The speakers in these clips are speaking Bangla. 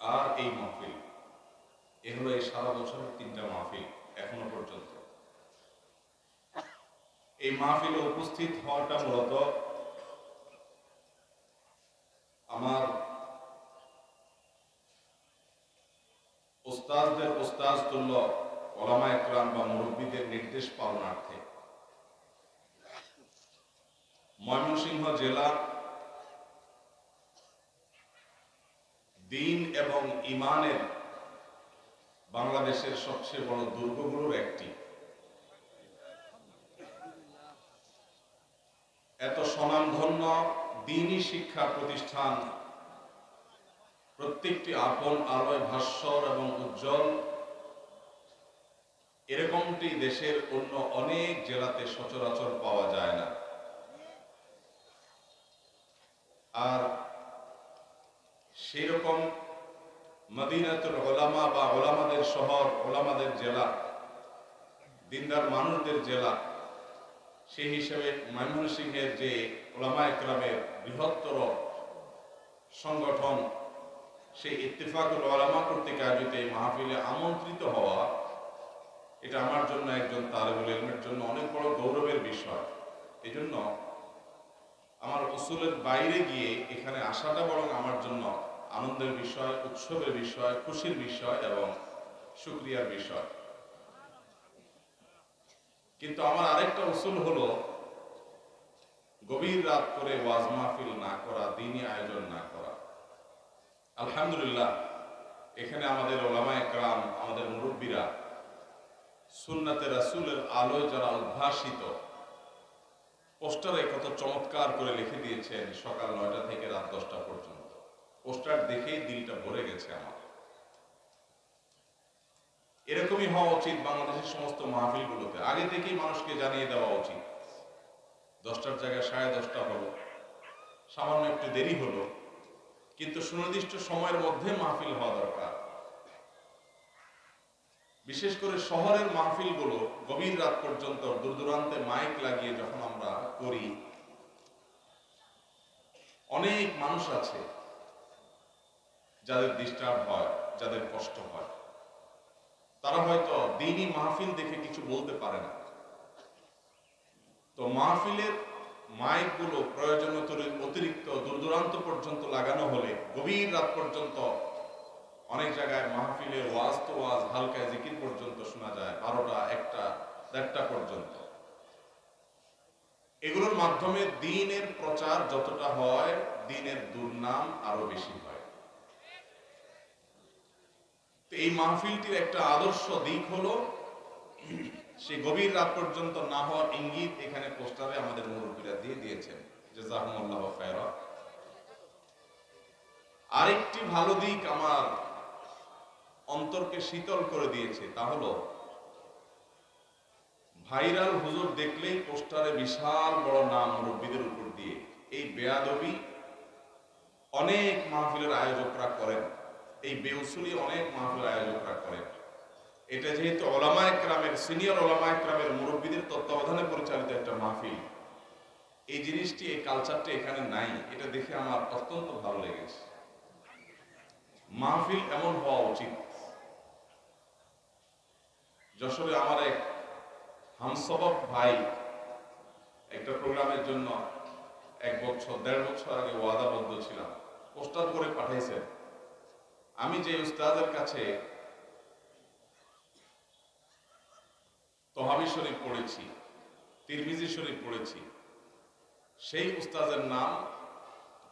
আর এই মাহফিল এগুলো এই সারা বছরের 3টা মাহফিল এখনো পর্যন্ত। এই মাহফিলে উপস্থিত হওয়াটা মূলত আমার ওস্তাদদের ওস্তাদ তুল্য ওলামা একরাম বা মুরব্বীদের নির্দেশ পালনার্থে ময়মনসিংহ জেলা দ্বীন এবং ঈমানের বাংলাদেশের সবচেয়ে বড় দুর্গগুলোর একটি। এত স্বনামধন্য দ্বীনি শিক্ষা প্রতিষ্ঠান প্রত্যেকটি আপন আলোয় ভাস্বর এবং উজ্জ্বল, এরকমটি দেশের অন্য অনেক জেলাতে সচরাচর পাওয়া যায় না। আর সেই রকম মদিনাতুল উলামা বা ওলামাদের শহর, ওলামাদের জেলা, দিনদার মানুষদের জেলা, সেই হিসেবে ময়মনসিংহের যে ওলামা একরামের বৃহত্তর সংগঠন, সেই ইত্তেফাকুল উলামা কর্তৃক আয়োজিত এই মাহফিলে আমন্ত্রিত হওয়া, এটা আমার জন্য, একজন তালেবুল ইলমের জন্য অনেক বড় গৌরবের বিষয়। এই জন্য আমার উসুলের বাইরে গিয়ে এখানে আসাটা বরং আমার জন্য আনন্দের বিষয়, উৎসবের বিষয়, খুশির বিষয় এবং শুকরিয়ার বিষয়। কিন্তু আমার আরেকটা উসুল হলো গভীর রাত করে ওয়াজ মাহফিল না করা, দ্বীনি আয়োজন না করা। আলহামদুলিল্লাহ, এখানে আমাদের ওলামা একরাম, আমাদের মুরব্বীরা সুন্নাতে রাসূলের আলোয় যারা উদ্ভাসিত, পোস্টারে কত চমৎকার করে লিখে দিয়েছেন সকাল 9টা থেকে রাত 10টা পর্যন্ত। পোস্টার দেখেই দিলটা ভরে গেছে আমার। এরকমই হওয়া উচিত বাংলাদেশের সমস্ত মাহফিলগুলোতে। আগে থেকেই মানুষকে জানিয়ে দেওয়া উচিত। 10টার জায়গায় 10:30 হলো, সামান্য একটু দেরি হলো, কিন্তু সুনির্দিষ্ট সময়ের মধ্যে মাহফিল হওয়া দরকার। বিশেষ করে শহরের মাহফিলগুলো গভীর রাত পর্যন্ত দূর দূরান্তে মাইক লাগিয়ে যখন আমরা করি, অনেক মানুষ আছে যাদের ডিস্টার্ব হয়, যাদের কষ্ট হয়। তারা হয়তো দ্বীনি মাহফিল দেখে কিছু বলতে পারে না। তো মাহফিলের মাইকগুলো প্রয়োজন অতিরিক্ত দূর দূরান্ত পর্যন্ত লাগানো হলে গভীর রাত পর্যন্ত, অনেক জায়গায় মাহফিলের ওয়াজ তো ওয়াজ, হালকা জিকির পর্যন্ত শোনা যায় 12টা, 1টা, 1:30 পর্যন্ত। এগুলোর মাধ্যমে দ্বীনের প্রচার যতটা হয়, দ্বীনের দুর্নাম আরো বেশি হয়। তো এই মাহফিলটির একটা আদর্শ দিক হলো সে গভীর রাত পর্যন্ত না হওয়ার ইঙ্গিত এখানে পোস্টারে আমাদের মুরব্বীরা দিয়ে দিয়েছেন। জাযাকুমুল্লাহু খায়রা। আরেকটি ভালো দিক আমার অন্তরকে শীতল করে দিয়েছে, তা হলো ভাইরাল হুজুর দেখলেই পোস্টারে বিশাল বড় নাম মুরব্বীদের উপর দিয়ে। এই বেয়াদবি অনেক মাহফিলের আয়োজকরা করেন, এই বেউসুলি অনেক মাহফিলের আয়োজকরা করেন। এটা যেহেতু ওলামা একরামের, সিনিয়র ওলামা একরামের মুরব্বীদের তত্ত্বাবধানে পরিচালিত একটা মাহফিল, এই জিনিসটি, এই কালচারটি এখানে নাই। এটা দেখে আমার অত্যন্ত ভালো লেগেছে। মাহফিল এমন হওয়া উচিত। যশোরে আমার এক হামসবক ভাই একটা প্রোগ্রামের জন্য 1 বছর 1.5 বছর আগে ওয়াদাবদ্ধ ছিলাম, পোস্টার করে পাঠাইছেন। আমি যে উস্তাদের কাছে তহাবি শরীফ পড়েছি, তিরমিজি শরীফ পড়েছি, সেই উস্তাদের নাম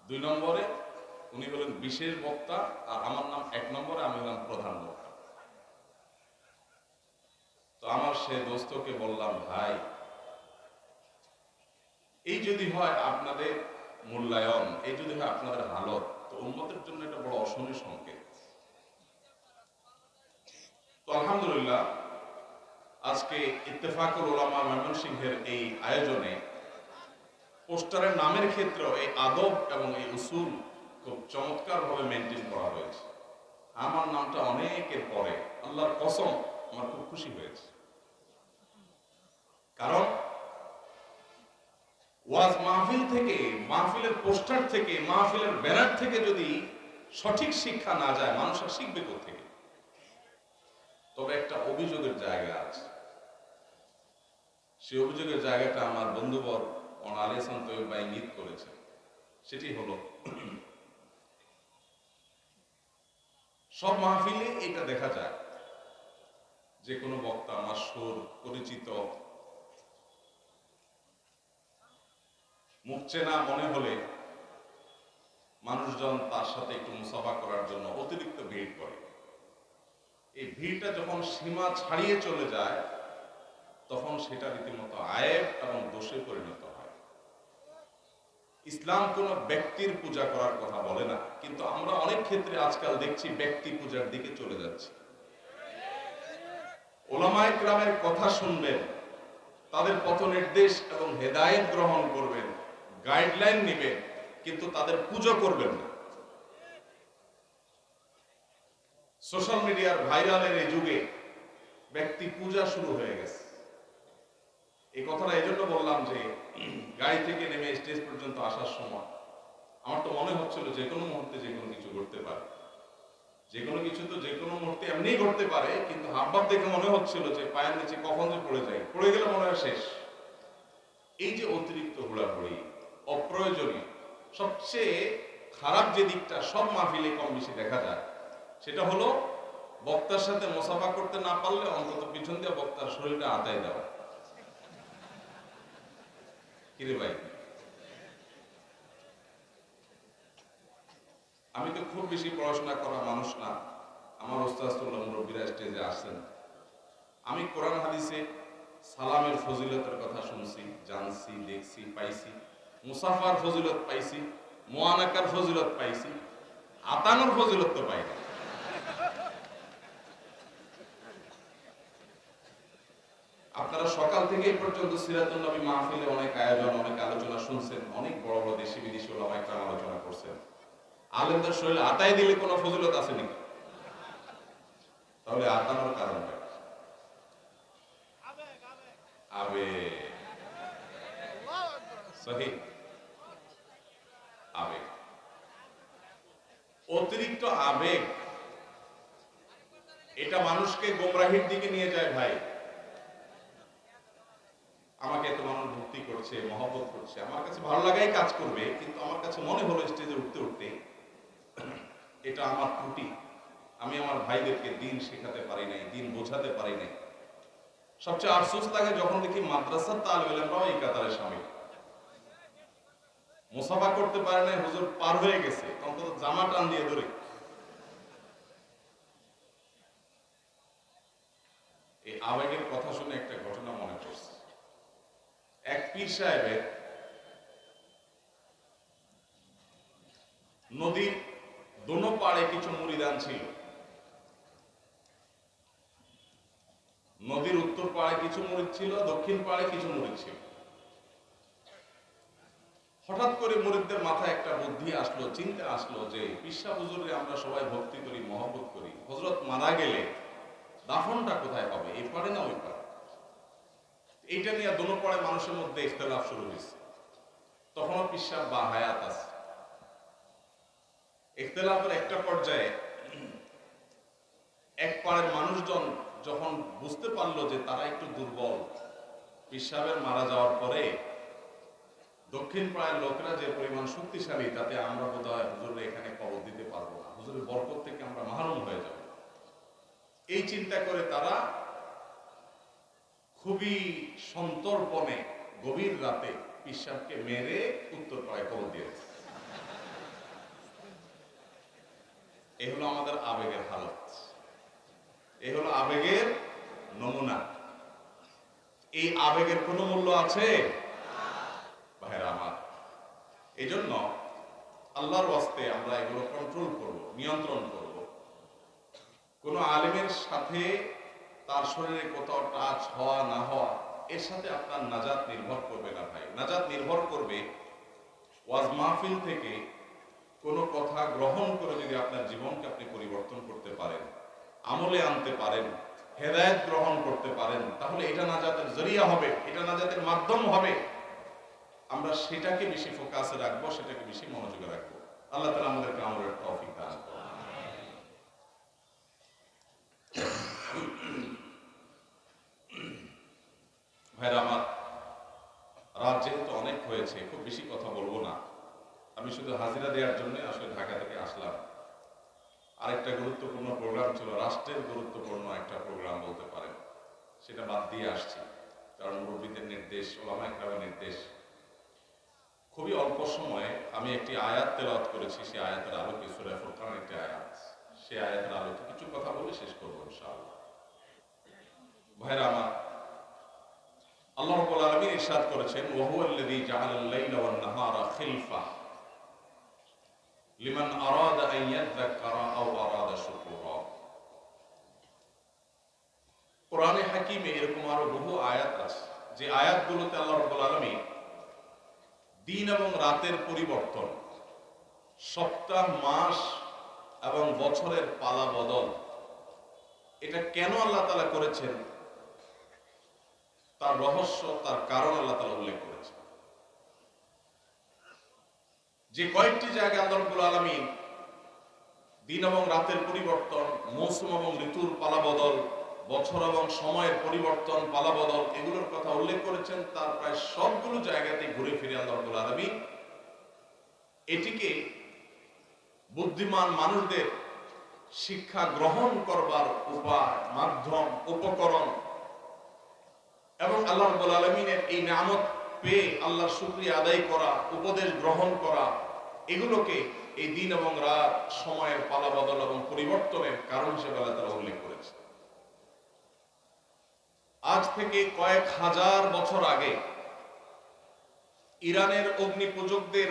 2 নম্বরে, উনি হলেন বিশেষ বক্তা, আর আমার নাম 1 নম্বরে, আমি হলাম প্রধান বক্তা। তো আমার সে দোস্তকে বললাম, ভাই, এই যদি হয় আপনাদের মূল্যায়ন, এই যদি হয় আপনাদের হালত, তো উম্মতের জন্য এটা বড় অশনি সংকেত। তো আলহামদুলিল্লাহ, আজকে ইত্তেফাকুল উলামা ময়মনসিংহের এই আয়োজনে পোস্টারের নামের ক্ষেত্রে এই আদব এবং এই উসুল খুব চমৎকার ভাবে মেনটেন করা হয়েছে। আমার নামটা অনেকের পরে, আল্লাহর কসম আমার খুব খুশি হয়েছে। কারণ ওয়াজ মাহফিল থেকে, মাহফিলের পোস্টার থেকে, মাহফিলের ব্যানার থেকে যদি সঠিক শিক্ষা না যায় মানুষ আর শিখবে কোত্থেকে? তবে একটা অভিযোগের জায়গা আছে। সেই অভিযোগের জায়গাটা আমার বন্ধুবর আলিয়াসান তৈব ভাই ইঙ্গিত করেছে। সেটি হলো, সব মাহফিলে এটা দেখা যায় যে কোনো বক্তা মাশহুর পরিচিত মুখ চেনা মনে হলে মানুষজন তার সাথে একটু মুসাফা করার জন্য অতিরিক্ত ভিড় করে। এই ভিড়টা যখন সীমা ছাড়িয়ে চলে যায় তখন সেটা রীতিমতো আয়েব এবং দোষে পরিণত হয়। ইসলাম কোনো ব্যক্তির পূজা করার কথা বলে না, কিন্তু আমরা অনেক ক্ষেত্রে আজকাল দেখছি ব্যক্তি পূজার দিকে চলে যাচ্ছি। ওলামায়ে কেরামের কথা শুনবেন, তাদের পথ নির্দেশ এবং হেদায়েত গ্রহণ করবেন, গাইডলাইন নেবেন, কিন্তু তাদের পুজো করবেন না। সোশ্যাল মিডিয়ার ভাইরালের এই যুগে ব্যক্তি পূজা শুরু হয়ে গেছে। এই কথাটা এই জন্য বললাম যে গাড়ি থেকে নেমে স্টেজ পর্যন্ত আসার সময় আমার তো মনে হচ্ছিল যে কোনো মুহূর্তে যে কোনো কিছু ঘটতে পারে। যে কোনো কিছু তো যে কোনো মুহূর্তে এমনি ঘটতে পারে, কিন্তু হাবভাব দেখে মনে হচ্ছিল যে পায়ের নিচে কখন যে পড়ে যায়, পড়ে গেলে মনে হয় শেষ। এই যে অতিরিক্ত হুড়াহুড়ি, অপ্রয়োজনীয়, সবচেয়ে খারাপ যে দিকটা সব মাহফিলে কম বেশি দেখা যায় সেটা হলো বক্তার সাথে মুসাফা করতে না পারলে অন্তত পিছন দিয়ে বক্তার শরীরটা আতায় দেওয়া। কিরে ভাই, আমি তো খুব বেশি পড়াশোনা করা মানুষ না, আমার ওস্তাদুল্লাহ মুরব্বীরা স্টেজে আসছেন। আমি কোরআন হাদিসে সালামের ফজিলতের কথা শুনছি, জানছি, দেখছি, পাইছি, মুসাফার ফজিলত পাইছি, মুআনাকার ফজিলত পাইছি, আতানোর ফজিলত তো পাই না। আপনারা সকাল থেকে এই পর্যন্ত সিরাতুন নবী মাহফিলে অনেক আয়োজন, অনেক আলোচনা শুনছেন, অনেক বড় বড় দেশি বিদেশি ওলামায়ে কেরাম আলোচনা করছেন। আলেমদের শরীরে আতায় দিলে কোনো ফজিলত আছে নাকি? তাহলে আতানোর কারণটা আবেগ, সহিহ আবেগ, অতিরিক্ত আবেগ। এটা মানুষকে গোমরাহির দিকে নিয়ে যায়। ভাই, আমাকে এত মানুষ ভক্তি করছে, মহব্বত করছে, আমার কাছে ভালো লাগাই কাজ করবে, কিন্তু আমার কাছে মনে হলো স্টেজে উঠতে উঠতে এটা আমার ত্রুটি, আমি আমার ভাইদেরকে দিন শেখাতে পারি নাই, দিন বোঝাতে পারি নাই। সবচেয়ে আফসোস লাগে যখন দেখি মাদ্রাসার তালিব ইলমরাও এই কাতারে শামিল, মুসাফা করতে পারে নাই, হুজুর পার হয়ে গেছে, অন্তত জামা টান দিয়ে ধরে। এই আবেগের কথা শুনে একটা ঘটনা মনে পড়ছে। এক পীর সাহেবের নদীর দোনো পাড়ে কিছু মুরিদান ছিল। নদীর উত্তর পাড়ে কিছু মুরিদ ছিল, দক্ষিণ পাড়ে কিছু মুরিদ ছিল। হঠাৎ করে মুরিদদের মাথায় একটা বুদ্ধি আসলো, চিন্তা আসলো যে পিসা হুজুরে আমরা সবাই ভক্তি করি, মহব্বত করি, হযরত মারা গেলে দাফনটা কোথায় হবে, এই পারে না ওই পারে? এইটা নিয়ে দোনো পাড়ে মানুষের মধ্যে ইখতিলাফ শুরু হয়েছে। তখনও পিসা বা হায়াত আছে। ইখতিলাফের একটা পর্যায়ে এক পাড়ের মানুষজন যখন বুঝতে পারলো যে তারা একটু দুর্বল, পীর সাহেবের মারা যাওয়ার পরে দক্ষিণ পাড়ের লোকেরা যে পরিমাণ শক্তিশালী, তাতে আমরা বোধহয় হুজুরের এখানে কবর দিতে পারবো না, হুজুরের বরকত থেকে আমরা মাহরুম হয়ে যাব। এই চিন্তা করে তারা খুবই সন্তর্পণে গভীর রাতে পীর সাহেবকে মেরে উত্তর পাড়ায় কবর দিয়েছে। এ হলো আমাদের আবেগের হালত, এ হলো আবেগের নমুনা। এই আবেগের কোনো মূল্য আছে ভাইরা আমার? এই জন্য আল্লাহর ওয়াস্তে আমরা এগুলো কন্ট্রোল করব, নিয়ন্ত্রণ করব। কোন আলেমের সাথে তার শরীরে কোথাও টাচ হওয়া না হওয়া, এর সাথে আপনার নাজাত নির্ভর করবে না ভাই। নাজাত নির্ভর করবে ওয়াজ মাহফিল থেকে কোনো কথা গ্রহণ করে যদি আপনার জীবনকে আপনি পরিবর্তন করতে পারেন, আমলে আনতে পারেন, হেদায়েত গ্রহণ করতে পারেন, তাহলে এটা নাজাতের জরিয়া হবে, এটা নাজাতের মাধ্যম হবে। আমরা সেটাকে বেশি ফোকাসে রাখবো, সেটাকে বেশি মনোযোগে রাখবো। আল্লাহ তাআলা আমাদেরকে আমলের তৌফিক দান করুন। শুধু হাজিরা দেওয়ার জন্য আসলে ঢাকা থেকে আসলাম। আরেকটা গুরুত্বপূর্ণ প্রোগ্রাম ছিল, রাষ্ট্রের গুরুত্বপূর্ণ একটা প্রোগ্রাম বলতে পারেন, সেটা বাদ দিয়ে আসছি, কারণ মুরব্বীদের নির্দেশ, ওলামা ইকরামের নির্দেশ। খুবই অল্প সময়ে আমি একটি আয়াত তেলাওয়াত করেছি, সেই আয়াতের আলোকে, সূরা ফুরকানের একটি আয়াত, সেই আয়াতের আলোকে কিছু কথা বলে শেষ করবো ইনশাআল্লাহ। ভাইরা আমার, আল্লাহ রাব্বুল আলামিন ইরশাদ করেছেন, ওয়া হুয়াল্লাযী জাআলাল লাইলা ওয়ান নাহারা খিলফা লিমান আরাদা আন ইয়াযাক্কারা আও আরাদা শুকুরা। কোরআনে হাকিমে এরকম আরো বহু আয়াত আছে, যে আয়াতগুলোতে আল্লাহ রাব্বুল আলামিন দিন এবং রাতের পরিবর্তন, সপ্তাহ, মাস এবং বছরের পালা বদল, এটা কেন আল্লাহ তাআলা করেছেন তার রহস্য, তার কারণ আল্লাহ তাআলা উল্লেখ করেছেন। যে কয়েকটি জায়গায় আল্লাহ রাব্বুল আলামিন দিন এবং রাতের পরিবর্তন, মৌসুম এবং ঋতুর পালা বদল, বছর এবং সময়ের পরিবর্তন, পালা বদল, এগুলোর কথা উল্লেখ করেছেন, তার প্রায় সবগুলো জায়গাতে ঘুরে ফিরে আল্লাহ রাব্বুল আলামিন এটিকে বুদ্ধিমান মানুষদের শিক্ষা গ্রহণ করবার উপায়, মাধ্যম, উপকরণ এবং আল্লাহ রাব্বুল আলামিনের এই নিয়ামত পেয়ে আল্লাহর শুকরিয়া আদায় করা, উপদেশ গ্রহণ করা, এগুলোকে এই দিন এবং রাত, সময়ের পালা বদল এবং পরিবর্তনের কারণ হিসেবে আল্লাহ তাআলা উল্লেখ করেছে। আজ থেকে কয়েক হাজার বছর আগে ইরানের অগ্নি পূজকদের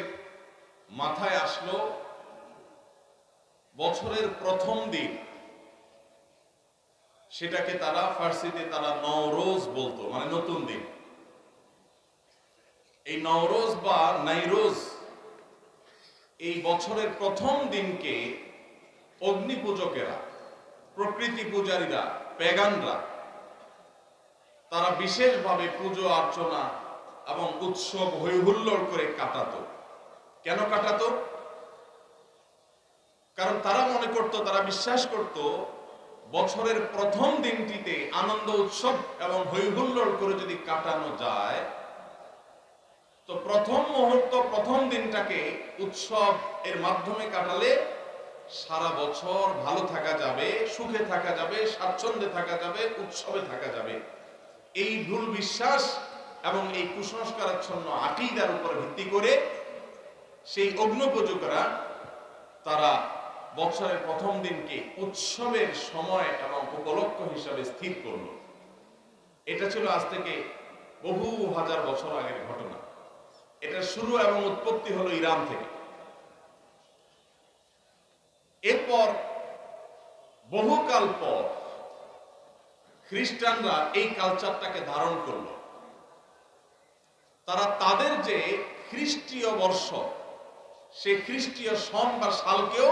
মাথায় আসলো বছরের প্রথম দিন, সেটাকে তারা ফার্সিতে তারা নওরোজ বলতো, মানে নতুন দিন। এই নওরোজ বা নাইরোজ, এই বছরের প্রথম দিনকে অগ্নি পূজকেরা, প্রকৃতি পূজারীরা, পেগানরা, তারা বিশেষভাবে পুজো অর্চনা এবং উৎসব হৈহুল্লোড় করে কাটাতো। কেন কাটাতো? কারণ তারা মনে করত, তারা বিশ্বাস করত, বছরের প্রথম দিনটিতে আনন্দ উৎসব এবং হৈহুল্লোড় করে যদি কাটানো যায়, তো প্রথম মুহূর্ত, প্রথম দিনটাকে উৎসব এর মাধ্যমে কাটালে সারা বছর ভালো থাকা যাবে, সুখে থাকা যাবে, স্বাচ্ছন্দ্যে থাকা যাবে, উৎসবে থাকা যাবে। এই ভুল বিশ্বাস এবং এই কুসংস্কারাচ্ছন্ন আকীদার উপর ভিত্তি করে সেই অগ্নিপূজকরা তারা বছরের প্রথম দিনকে উৎসবের সময় এবং উপলক্ষ হিসাবে স্থির করল। এটা ছিল আজ থেকে বহু হাজার বছর আগের ঘটনা। এটা শুরু এবং উৎপত্তি হলো ইরান থেকে। এরপর বহুকাল পর খ্রিস্টানরা এই কালচারটাকে ধারণ করলো। তারা তাদের যে খ্রিস্টীয় বর্ষ, সেই খ্রিস্টীয় সন বা সালকেও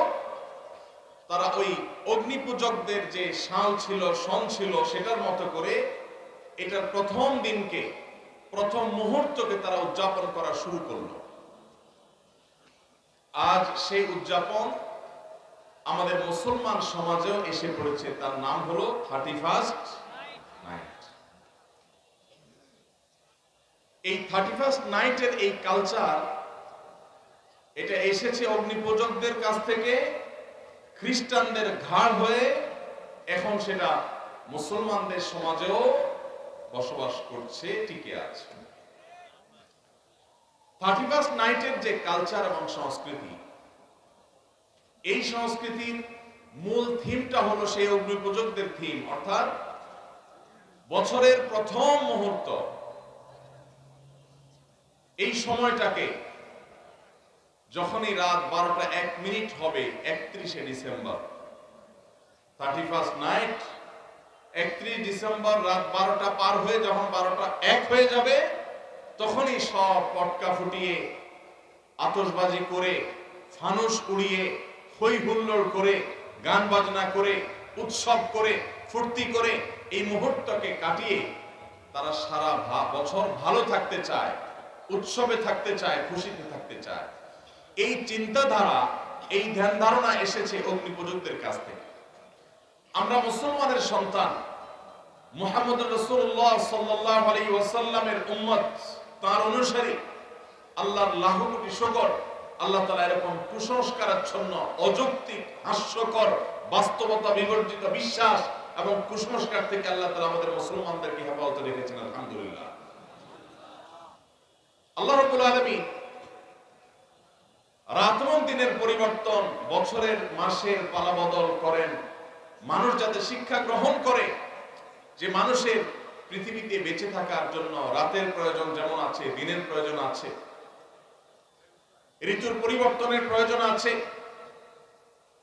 তারা ওই অগ্নিপূজকদের যে সাল ছিল, সন ছিল, সেটার মতো করে এটার প্রথম দিনকে, প্রথম মুহূর্তকে তারা উদযাপন করা শুরু করলো। আজ সেই উদযাপন আমাদের মুসলমান সমাজেও এসে পড়েছে। তার নাম হলো 31st নাইট। এই 31st নাইটের এই কালচার, এটা এসেছে অগ্নিপূজকদের কাছ থেকে, খ্রিস্টানদের ঘাড় হয়ে এখন সেটা মুসলমানদের সমাজেও বসবাস করছে, টিকে আছে। 31st নাইটের যে কালচার এবং সংস্কৃতি, এই সংস্কৃতির মূল থিমটা হলো সেই অগ্নিপূজকদের থিম, অর্থাৎ বছরের প্রথম মুহূর্ত, এই সময়টাকে যখনই রাত 12টা 1 মিনিট হবে, 31শে ডিসেম্বর, 31st নাইট, 31 ডিসেম্বর রাত 12টা পার হয়ে যখন 12টা 1 হয়ে যাবে, তখনই সব পটকা ফুটিয়ে, আতশবাজি করে, ফানুস উড়িয়ে, হই হুল্লোড় করে, গান বাজনা করে, উৎসব করে, ফুর্তি করে এই মুহূর্তকে কাটিয়ে তারা সারা বছর ভালো থাকতে চায়, উৎসবে থাকতে চায়, খুশিতে থাকতে চায়। এই চিন্তাধারা, এই ধ্যান ধারণা এসেছে অগ্নিপূজকদের কাছ থেকে। আমরা মুসলমানের সন্তান, মুহাম্মদুর রাসূলুল্লাহ সাল্লাল্লাহু আলাইহি ওয়াসাল্লামের উম্মত, তার অনুসারী, আল্লাহর লাখো কোটি শুকর আল্লাহ তাআলা এরকম কুসংস্কারাচ্ছন্ন, অযৌক্তিক, হাস্যকর, বাস্তবতা বিবর্জিত বিশ্বাস এবং কুসংস্কার থেকে আল্লাহ তাআলা আমাদের মুসলমানদেরকে হেফাজতে রেখেছেন। আলহামদুলিল্লাহ। আল্লাহ রাব্বুল আলামিন রাত এবং দিনের পরিবর্তন, বছরের মাসের পালাবদল করেন, মানুষ যাতে শিক্ষা গ্রহণ করে যে মানুষের পৃথিবীতে বেঁচে থাকার জন্য রাতের প্রয়োজন যেমন আছে, দিনের প্রয়োজন আছে, ঋতুর পরিবর্তনের প্রয়োজন আছে।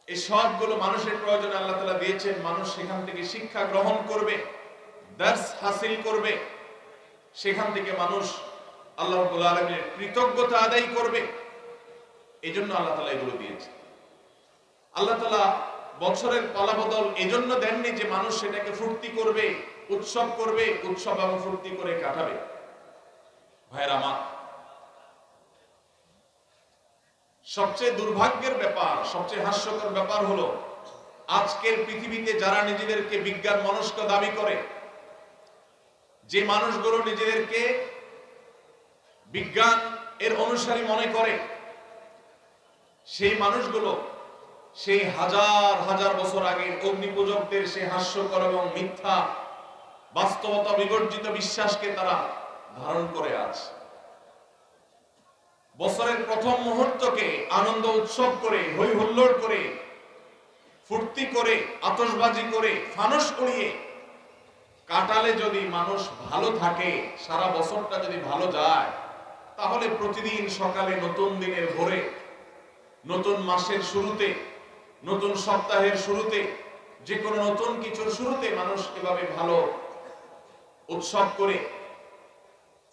এই সবগুলো মানুষের প্রয়োজন আল্লাহ তাআলা দিয়েছেন। মানুষ সেখান থেকে শিক্ষা গ্রহণ করবে, দার্স হাসিল করবে, সেখান থেকে মানুষ আল্লাহ রাব্বুল আলামিনের কৃতজ্ঞতা আদায় করবে। এই জন্য আল্লাহ তাআলা এগুলো দিয়েছে। আল্লাহ তাআলা বছরের পালাবদল এজন্য দেননি যে মানুষ সেটাকে ফুর্তি করবে, উৎসব করবে, উৎসব এবং ফুর্তি করে কাটাবে। ভাইরা আমার, সবচেয়ে দুর্ভাগ্যের ব্যাপার, সবচেয়ে হাস্যকর ব্যাপার হলো আজকের পৃথিবীতে যারা নিজেদেরকে বিজ্ঞান মনস্ক দাবি করে, যে মানুষগুলো নিজেদেরকে বিজ্ঞান এর অনুসারী মনে করে, সেই মানুষগুলো সেই হাজার হাজার বছর আগে অগ্নিপূজকদের সেই হাস্যকর এবং মিথ্যা বাস্তবতা বিবর্জিত বিশ্বাসকে তারা ধারণ করে আছে। বছরের প্রথম মুহূর্তকে আনন্দ উৎসব করে, হই হুল্লোড় করে, ফুর্তি করে, আতশবাজি করে, ফানুস উড়িয়ে কাটালে যদি মানুষ ভালো থাকে, সারা বছরটা যদি ভালো যায়, তাহলে প্রতিদিন সকালে নতুন দিনের ভোরে, নতুন মাসের শুরুতে, নতুন সপ্তাহের শুরুতে, যে কোনো নতুন কিছুর শুরুতে মানুষ এভাবে ভালো উৎসব করে,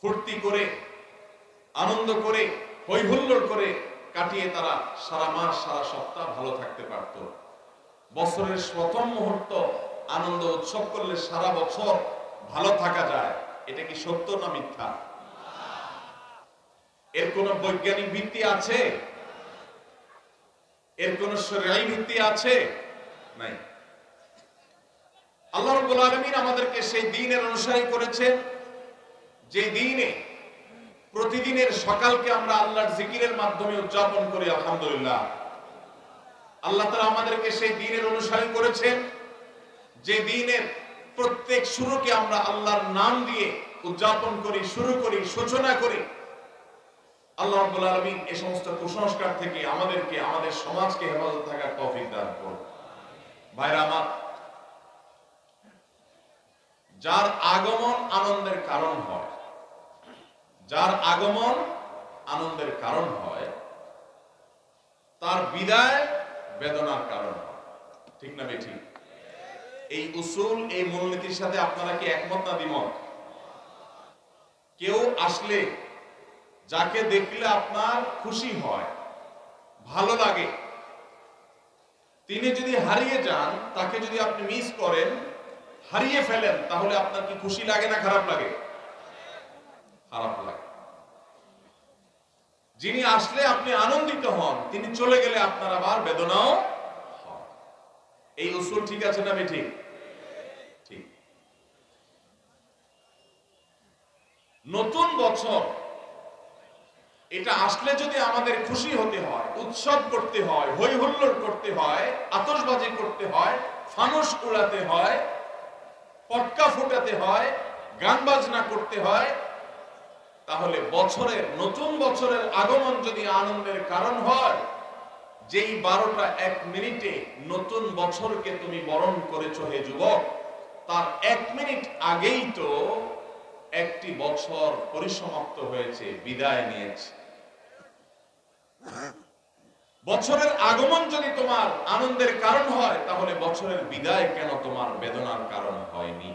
ফুর্তি করে, আনন্দ করে, হই হুল্লোড় করে কাটিয়ে তারা সারা মাস, সারা সপ্তাহ ভালো থাকতে পারত। বছরের প্রথম মুহূর্ত আনন্দ উৎসব করলে সারা বছর ভালো থাকা যায়। এটা কি সত্য না মিথ্যা? এর কোন বৈজ্ঞানিক ভিত্তি আছে? এর কোন শরীয়ী ভিত্তি আছে? নাই। আল্লাহ রাব্বুল আলামিন আমাদেরকে সেই দ্বীনের অনুসারী করেছেন যে দ্বীনে প্রতিদিনের সকালকে আমরা আল্লাহর জিকিরের মাধ্যমে উদযাপন করি। আলহামদুলিল্লাহ। আল্লাহ তাআলা আমাদেরকে সেই দ্বীনের অনুসারী করেছেন যে দ্বীনের প্রত্যেক শুরুকে আমরা আল্লাহর নাম দিয়ে উদযাপন করি, শুরু করি, সূচনা করি। আল্লাহ রাব্বুল আলামিন এই সমস্ত কুসংস্কার থেকে আমাদেরকে, আমাদের সমাজকে হেফাজত থাকার তৌফিক দান করুন। ভাইরা আমার, যার আগমন আনন্দের কারণ হয়, যার আগমন আনন্দের কারণ হয়, তার বিদায় বেদনার কারণ হয়। ঠিক না বেঠিক? এই উসুল, এই মূলনীতির সাথে আপনারা কি একমত না দ্বিমত? কেউ আসলে, যাকে দেখলে আপনার খুশি হয়, ভালো লাগে, তিনি যদি হারিয়ে যান, তাকে যদি আপনি মিস করেন, হারিয়ে ফেলেন, তাহলে আপনার কি খুশি লাগে না খারাপ লাগে? খারাপ লাগে। যিনি আসলে আপনি আনন্দিত হন, তিনি চলে গেলে আপনার আবার বেদনাও হয়। এই উসুল ঠিক আছে না বেঠিক? ঠিক। নতুন বছর এটা আসলে যদি আমাদের খুশি হতে হয়, উৎসব করতে হয়, হই হুল্লোড় করতে হয়, আতশবাজি করতে হয়, ফানুস উড়াতে হয়, পটকা ফুটাতে হয়, গান বাজনা করতে হয়, তাহলে বছরের, নতুন বছরের আগমন যদি আনন্দের কারণ হয়, যেই 12টা 1 মিনিটে নতুন বছরকে তুমি বরণ করেছো হে যুবক, তার 1 মিনিট আগেই তো একটি বছর পরিসমাপ্ত হয়েছে, বিদায় নিয়েছে। বছরের আগমন যদি তোমার আনন্দের কারণ হয়, তাহলে বছরের বিদায় কেন তোমার বেদনার কারণ হয়নি?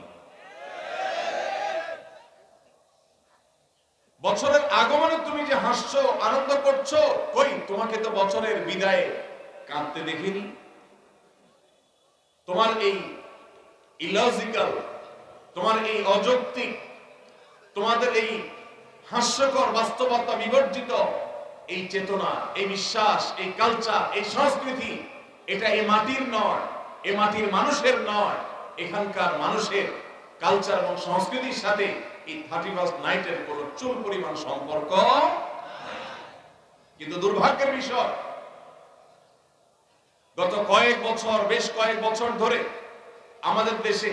বছরের আগমনে তুমি যে হাসছো, আনন্দ করছো, কই তোমাকে তো বছরের বিদায়ে কাঁদতে দেখিনি। তোমার এই ইলজিক্যাল, তোমার এই অযৌক্তিক, তোমাদের এই হাস্যকর বাস্তবতা বিবর্জিত এই চেতনা, এই বিশ্বাস, এই কালচার, এই সংস্কৃতি, এটা এই মাটির নয়, এই মাটির মানুষের নয়। এখানকার মানুষের কালচার এবং সংস্কৃতির সাথে এই 31st নাইটের কোন চুল পরিমাণ সম্পর্ক। কিন্তু দুর্ভাগ্যের বিষয়, গত বেশ কয়েক বছর ধরে আমাদের দেশে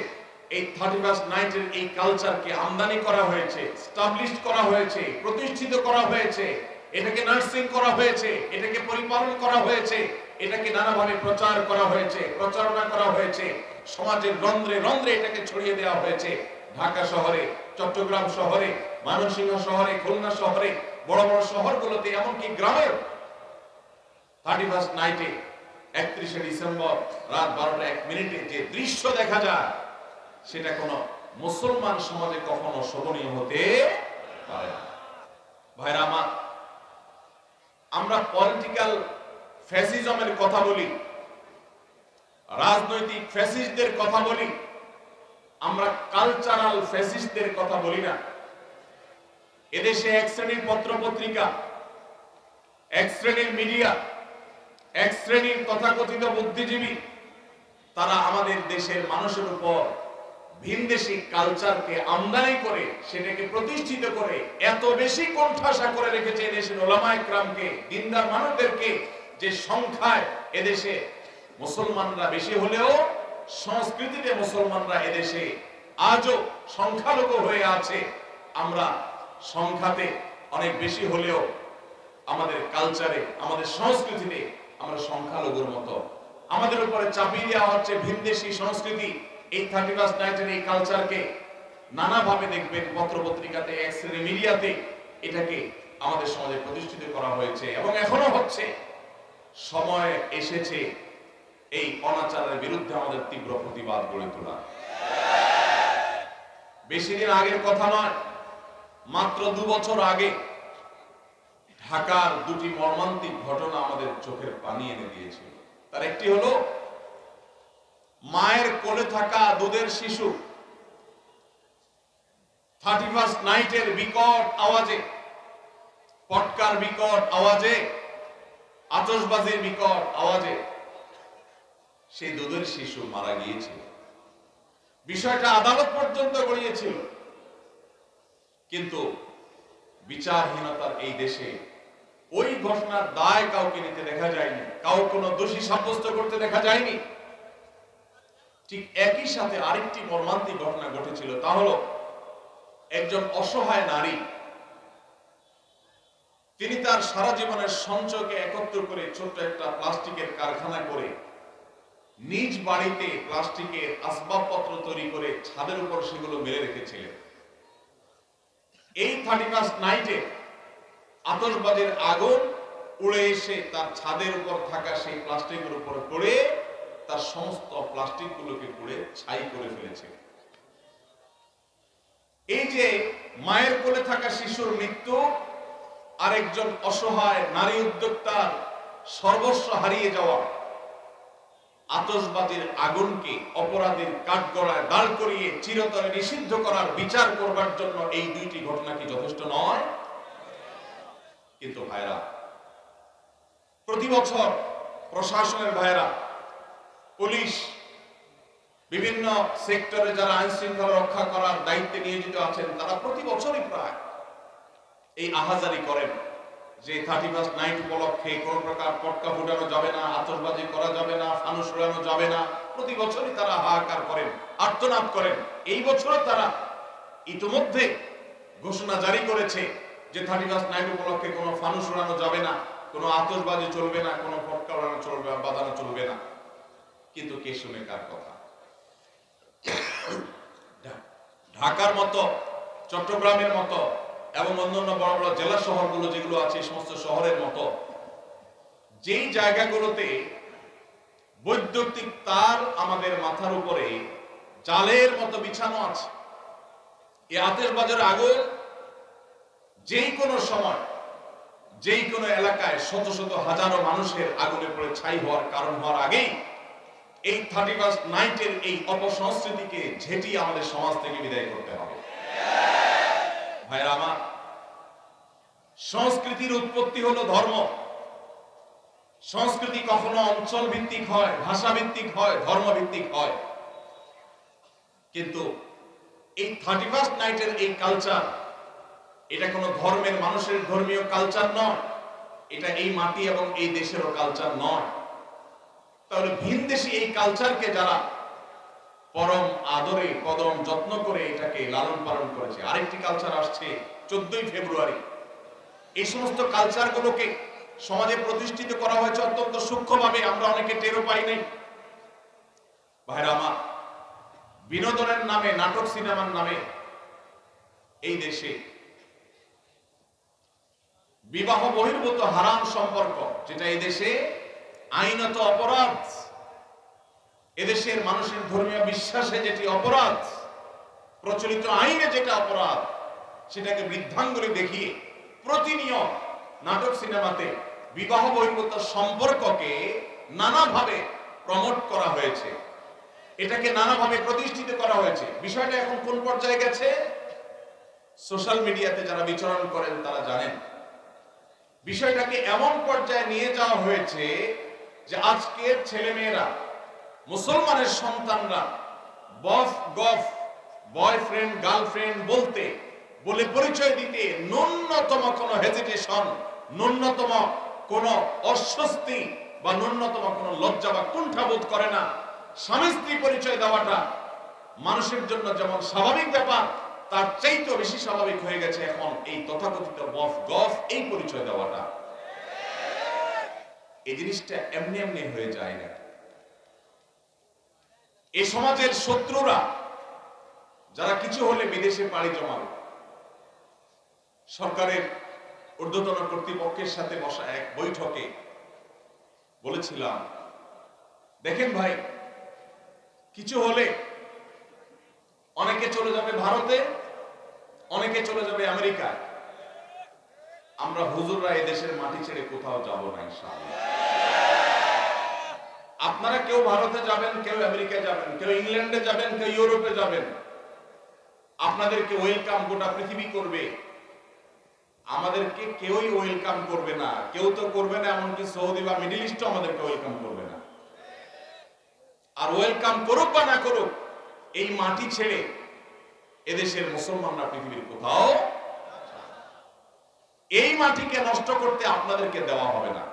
এই 31st নাইটের এই কালচারকে আমদানি করা হয়েছে, স্টাবলিশ করা হয়েছে, প্রতিষ্ঠিত করা হয়েছে, এটাকে নার্সিং করা হয়েছে, এটাকে পরিপালন করা হয়েছে, এটাকে নানাভাবে প্রচার করা হয়েছে, প্রচারণা করা হয়েছে, সমাজের রন্ধ্রে রন্ধ্রে এটাকে ছড়িয়ে দেওয়া হয়েছে। ঢাকা শহরে, চট্টগ্রাম শহরে, ময়মনসিংহ শহরে, খুলনা শহরে, বড় বড় শহরগুলোতে, এমনকি গ্রামেও 31st নাইটে 31শে ডিসেম্বর রাত 12টা 1 মিনিটে যে দৃশ্য দেখা যায়, সেটা কোনো মুসলমান সমাজে কখনো শোভনীয় হতে পারে না। ভাইরা আমার, আমরা পলিটিক্যাল ফ্যাসিজমের কথা বলি, রাজনৈতিক ফ্যাসিস্টদের কথা বলি, আমরা কালচারাল ফ্যাসিস্টদের কথা বলি না। এদেশে এক শ্রেণীর পত্র পত্রিকা, এক শ্রেণীর মিডিয়া, এক শ্রেণীর তথাকথিত বুদ্ধিজীবী, তারা আমাদের দেশের মানুষের উপর ভিনদেশী কালচারকে আমদানি করে, সেটাকে প্রতিষ্ঠিত করে এত বেশি কোণঠাসা করে রেখেছে এদেশের ওলামায়ে কেরামকে, দিনদার মানুষদেরকে, যে সংখ্যায় এদেশে মুসলমানরা বেশি হলেও সংস্কৃতিতে মুসলমানরা এদেশে আজও সংখ্যালঘু হয়ে আছে। আমরা সংখ্যাতে অনেক বেশি হলেও আমাদের কালচারে, আমাদের সংস্কৃতিতে আমরা সংখ্যালঘুর মতো। আমাদের উপরে চাপিয়ে দেওয়া হচ্ছে ভিনদেশী সংস্কৃতি। এই 31st নাইটের এই কালচারকে নানাভাবে দেখবেন পত্রপত্রিকাতে, এক শ্রেণীর মিডিয়াতে এটাকে আমাদের সমাজে প্রতিষ্ঠিত করা হয়েছে এবং এখনো হচ্ছে। সময় এসেছে এই অনাচারের বিরুদ্ধে আমাদের তীব্র প্রতিবাদ গড়ে তোলা। বেশি দিন আগের কথা নয়, মাত্র 2 বছর আগে ঢাকার 2টি মর্মান্তিক ঘটনা আমাদের চোখের পানি এনে দিয়েছিল। তার একটি হলো মায়ের কোলে থাকা দুধের শিশু 31st নাইটের বিকট আওয়াজে, পটকার বিকট আওয়াজে, আতশবাজির বিকট আওয়াজে সেই দুধের শিশু মারা গিয়েছিল। বিষয়টা আদালত পর্যন্ত গড়িয়েছিল, কিন্তু বিচারহীনতার এই দেশে ওই ঘটনার দায় কাউকে নিতে দেখা যায়নি, কাউকে কোনো দোষী সাব্যস্ত করতে দেখা যায়নি। ঠিক একই সাথে আরেকটি মর্মান্তিক ঘটনা ঘটেছিল, তা হলো একজন অসহায় নারী, তিনি তার সারা জীবনের সঞ্চয়কে একত্র করে ছোট্ট একটা প্লাস্টিকের কারখানা করে নিজ বাড়িতে প্লাস্টিকের আসবাবপত্র তৈরি করে ছাদের উপর সেগুলো মেরে রেখেছিলেন। এই 31st নাইটে আতশবাজির আগুন উড়ে এসে তার ছাদের উপর থাকা সেই প্লাস্টিকের উপর পড়ে তার সমস্ত প্লাস্টিকগুলোকে পুড়ে ছাই করে ফেলেছে। এই যে মায়ের কোলে থাকা শিশুর মৃত্যু, আরেকজন অসহায় নারী উদ্যোক্তার সর্বস্ব হারিয়ে যাওয়া, আতশবাজির আগুনকে অপরাধীর কাঠগড়ায় দাঁড় করিয়ে চিরতরে নিষিদ্ধ করার বিচার করবার জন্য এই 2টি ঘটনা কি যথেষ্ট নয়? কিন্তু ভাইরা, প্রতি বছর প্রশাসনের ভাইরা, পুলিশ, বিভিন্ন সেক্টরে যারা আইন শৃঙ্খলা রক্ষা করার দায়িত্বে নিয়োজিত আছেন, তারা প্রতি বছরই প্রায় এই আহাজারি করেন যে 31st নাইট উপলক্ষে কোন প্রকার পটকা ফুটানো যাবে না, আতশবাজি করা যাবে না, ফানুস উড়ানো যাবে না। প্রতি বছরই তারা হাহাকার করেন, আর্তনাদ করেন। এই বছরও তারা ইতিমধ্যে ঘোষণা জারি করেছে যে 31st নাইট উপলক্ষে কোনো ফানুস উড়ানো যাবে না, কোনো আতশবাজি চলবে না, কোনো পটকা উড়ানো চলবে, বাজানো চলবে না। কিন্তু কে শুনে কার কথা? ঢাকার মতো, চট্টগ্রামের মতো এবং অন্যান্য বড় বড় জেলা শহরগুলো যেগুলো আছে, সমস্ত শহরের মতো যেই জায়গাগুলোতে বৈদ্যুতিক তার আমাদের মাথার উপরে জালের মতো বিছানো আছে, এই আতশবাজির আগুন যেই কোনো সময়, যেই কোনো এলাকায় শত শত হাজারো মানুষের আগুনে পড়ে ছাই হওয়ার কারণ হওয়ার আগেই এই 31st নাইটের এই অপসংস্কৃতিকে ঝেঁটিয়ে আমাদের সমাজ থেকে বিদায় করতে হবে। ভাইরা আমার, সংস্কৃতির উৎপত্তি হলো ধর্ম। সংস্কৃতি কখনো অঞ্চল ভিত্তিক হয়, ভাষা ভিত্তিক হয়, ধর্ম ভিত্তিক হয়। কিন্তু এই 31st নাইটের এই কালচার, এটা কোনো ধর্মের মানুষের ধর্মীয় কালচার নয়। এটা এই মাটি এবং এই দেশেরও কালচার নয়। তাহলে ভিন দেশি এই কালচারকে যারা পরম আদরে কদম যত্ন করে এটাকে লালন পালন করেছে, আরেকটি কালচার আসছে 14ই ফেব্রুয়ারি। এই সমস্ত কালচারগুলোকে সমাজে প্রতিষ্ঠিত করা হয়েছে অত্যন্ত সূক্ষ্মভাবে, আমরা অনেকে টেরও পাই নাই। ভাইরা আমার, বিনোদনের নামে, নাটক সিনেমার নামে এই দেশে বিবাহ বহির্ভূত হারাম সম্পর্ক, যেটা এই দেশে আইনত অপরাধ, এদেশের মানুষের ধর্মীয় বিশ্বাসে যেটি অপরাধ, প্রচলিত আইনে যেটা অপরাধ, সেটাকে বৃদ্ধাঙ্গুলি দেখিয়ে প্রতিনিয়ত নাটক সিনেমাতে বিবাহ বহির্ভূত সম্পর্ককে নানাভাবে প্রমোট করা হয়েছে, এটাকে নানাভাবে প্রতিষ্ঠিত করা হয়েছে। বিষয়টা এখন কোন পর্যায়ে গেছে? সোশ্যাল মিডিয়াতে যারা বিচরণ করেন তারা জানেন। বিষয়টাকে এমন পর্যায়ে নিয়ে যাওয়া হয়েছে যে আজকের ছেলেমেয়েরা, মুসলমানের সন্তানরা বফ গফ, বয়ফ্রেন্ড গার্লফ্রেন্ড বলে পরিচয় দিতে ন্যূনতম কোনো হেজিটেশন, ন্যূনতম কোনো অস্বস্তি বা ন্যূনতম কোনো লজ্জা বা কুণ্ঠাবোধ করে না। স্বামী স্ত্রী পরিচয় দেওয়াটা মানুষের জন্য যেমন স্বাভাবিক ব্যাপার, তার চাইতেও বেশি স্বাভাবিক হয়ে গেছে এখন এই তথাকথিত বফ গফ এই পরিচয় দেওয়াটা। এই জিনিসটা এমনি এমনি হয়ে যায় না। এই সমাজের শত্রুরা যারা কিছু হলে বিদেশে পাড়ি জমাবে, সরকারের ঊর্ধ্বতন কর্তৃপক্ষের সাথে বসা এক বৈঠকে বলেছিলাম, দেখেন ভাই, কিছু হলে অনেকে চলে যাবে ভারতে, অনেকে চলে যাবে আমেরিকায়, আমরা হুজুররা এই দেশের মাটি ছেড়ে কোথাও যাব না ইনশাআল্লাহ। আপনারা কেউ ভারতে যাবেন, কেউ আমেরিকায় যাবেন, কেউ ইংল্যান্ডে যাবেন, কেউ ইউরোপে যাবেন, আপনাদেরকে ওয়েলকাম গোটা পৃথিবী করবে, আমাদেরকে কেউই ওয়েলকাম করবে না। কেউ তো করবে না, এমনকি সৌদি বা মিডল ইস্টও আমাদেরকে ওয়েলকাম করবে না। আর ওয়েলকাম করুক বা না করুক, এই মাটি ছেড়ে এদেশের মুসলমানরা পৃথিবীর কোথাও, এই মাটিকে নষ্ট করতে আপনাদেরকে দেওয়া হবে না।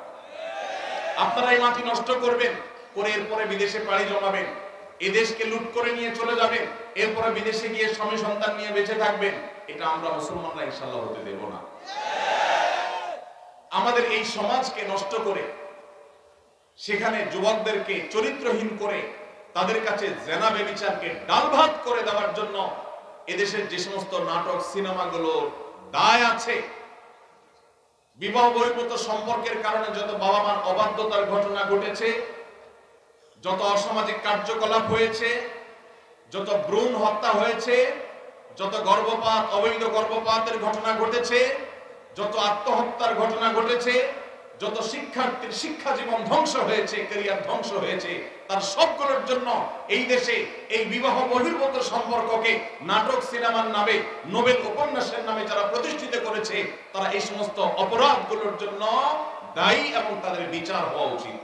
আপনারা এই মাটি নষ্ট করবেন, করে এরপরে বিদেশে পাড়ি জমাবেন, এদেশকে লুট করে নিয়ে চলে যাবেন, এরপরে বিদেশে গিয়ে স্বামী সন্তান নিয়ে বেঁচে থাকবেন। এটা আমরা মুসলমানরা ইনশাআল্লাহ হতে দেব না। আমাদের এই সমাজকে নষ্ট করে সেখানে যুবকদেরকে চরিত্রহীন করে তাদের কাছে জেনা ব্যভিচারকে ডাল ভাত করে দেওয়ার জন্য এদেশের যে সমস্ত নাটক সিনেমাগুলো দায় আছে, বিবাহ বহির্ভূত সম্পর্কের কারণে যত বাবা মার অবাধ্যতার ঘটনা ঘটেছে, যত অসামাজিক কার্যকলাপ হয়েছে, যত ভ্রূণ হত্যা হয়েছে, যত গর্ভপাত, অবৈধ গর্ভপাতের ঘটনা ঘটেছে, যত আত্মহত্যার ঘটনা ঘটেছে, যত শিক্ষার্থীর শিক্ষা জীবন ধ্বংস হয়েছে, ক্যারিয়ার ধ্বংস হয়েছে, তার সবগুলোর জন্য এই দেশে এই বিবাহ বহির্ভূত সম্পর্ককে নাটক সিনেমার নামে, নোবেল উপন্যাসের নামে যারা প্রতিষ্ঠিত করেছে, তারা এই সমস্ত অপরাধগুলোর জন্য দায়ী এবং তাদের বিচার হওয়া উচিত।